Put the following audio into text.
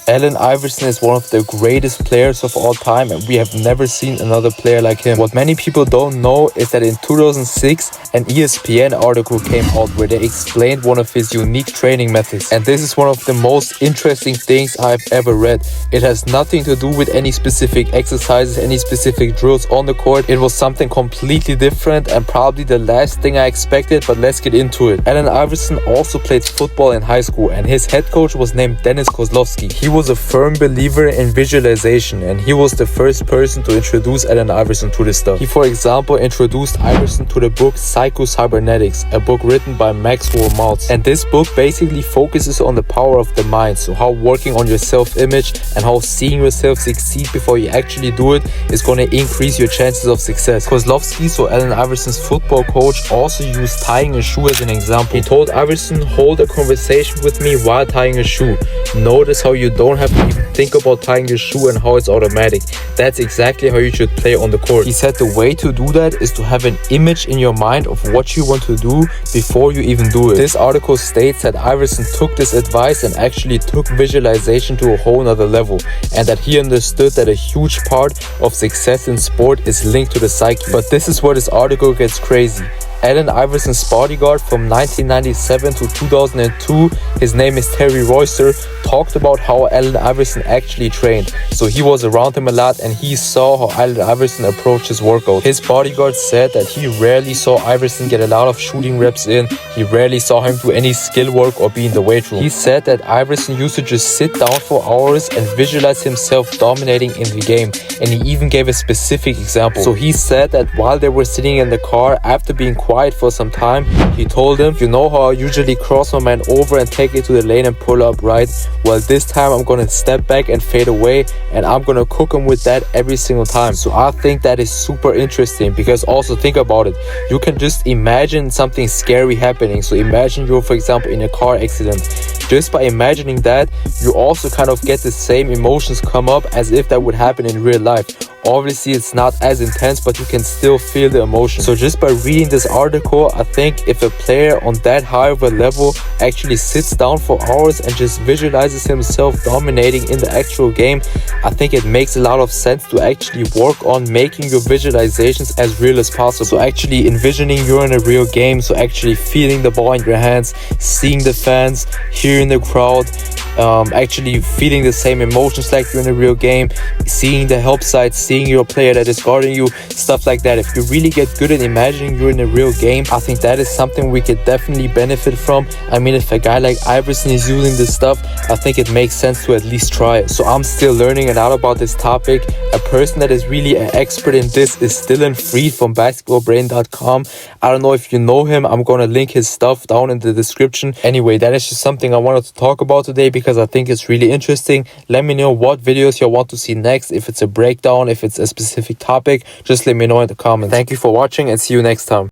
Allen Iverson is one of the greatest players of all time, and we have never seen another player like him. What many people don't know is that in 2006, an ESPN article came out where they explained one of his unique training methods. And this is one of the most interesting things I've ever read. It has nothing to do with any specific exercises, any specific drills on the court. It was something completely different and probably the last thing I expected, but let's get into it. Allen Iverson also played football in high school, and his head coach was named Dennis Kozlowski. He was a firm believer in visualization, and he was the first person to introduce Allen Iverson to this stuff. He, for example, introduced Iverson to the book Psycho-Cybernetics, a book written by Maxwell Maltz. And this book basically focuses on the power of the mind, so how working on your self-image and how seeing yourself succeed before you actually do it is going to increase your chances of success. Kozlowski, so Allen Iverson's football coach, also used tying a shoe as an example. He told Iverson, hold a conversation with me while tying a shoe. Notice how you don't have to even think about tying your shoe and how it's automatic. That's exactly how you should play on the court. He said the way to do that is to have an image in your mind of what you want to do before you even do it. This article states that Iverson took this advice and actually took visualization to a whole nother level, and that he understood that a huge part of success in sport is linked to the psyche. But this is where this article gets crazy. Allen Iverson's bodyguard from 1997 to 2002, his name is Terry Royster, talked about how Allen Iverson actually trained. So he was around him a lot and he saw how Allen Iverson approached his workout. His bodyguard said that he rarely saw Iverson get a lot of shooting reps in. He rarely saw him do any skill work or be in the weight room. He said that Iverson used to just sit down for hours and visualize himself dominating in the game. And he even gave a specific example. So he said that while they were sitting in the car after being quiet for some time, he told him, you know how I usually cross my man over and take it to the lane and pull up, right? Well, this time I'm gonna step back and fade away, and I'm gonna cook him with that every single time. So I think that is super interesting, because also think about it. You can just imagine something scary happening. So imagine you're, for example, in a car accident. Just by imagining that, you also kind of get the same emotions come up as if that would happen in real life. Obviously, it's not as intense, but you can still feel the emotion. So just by reading this article, I think if a player on that high of a level actually sits down for hours and just visualizes himself dominating in the actual game, I think it makes a lot of sense to actually work on making your visualizations as real as possible. So actually envisioning you're in a real game, so actually feeling the ball in your hands, seeing the fans, hearing the crowd, actually feeling the same emotions like you're in a real game, seeing the help side, seeing your player that is guarding you, stuff like that. If you really get good at imagining you're in a real game, I think that is something we could definitely benefit from. I mean, if a guy like Iverson is using this stuff, I think it makes sense to at least try it. So I'm still learning a lot about this topic. A person that is really an expert in this is Dillon Freed from basketballbrain.com. I don't know if you know him. I'm gonna link his stuff down in the description. Anyway, that is just something I wanted to talk about today because I think it's really interesting. Let me know what videos you want to see next. If it's a breakdown, if it's a specific topic, just let me know in the comments. Thank you for watching and see you next time.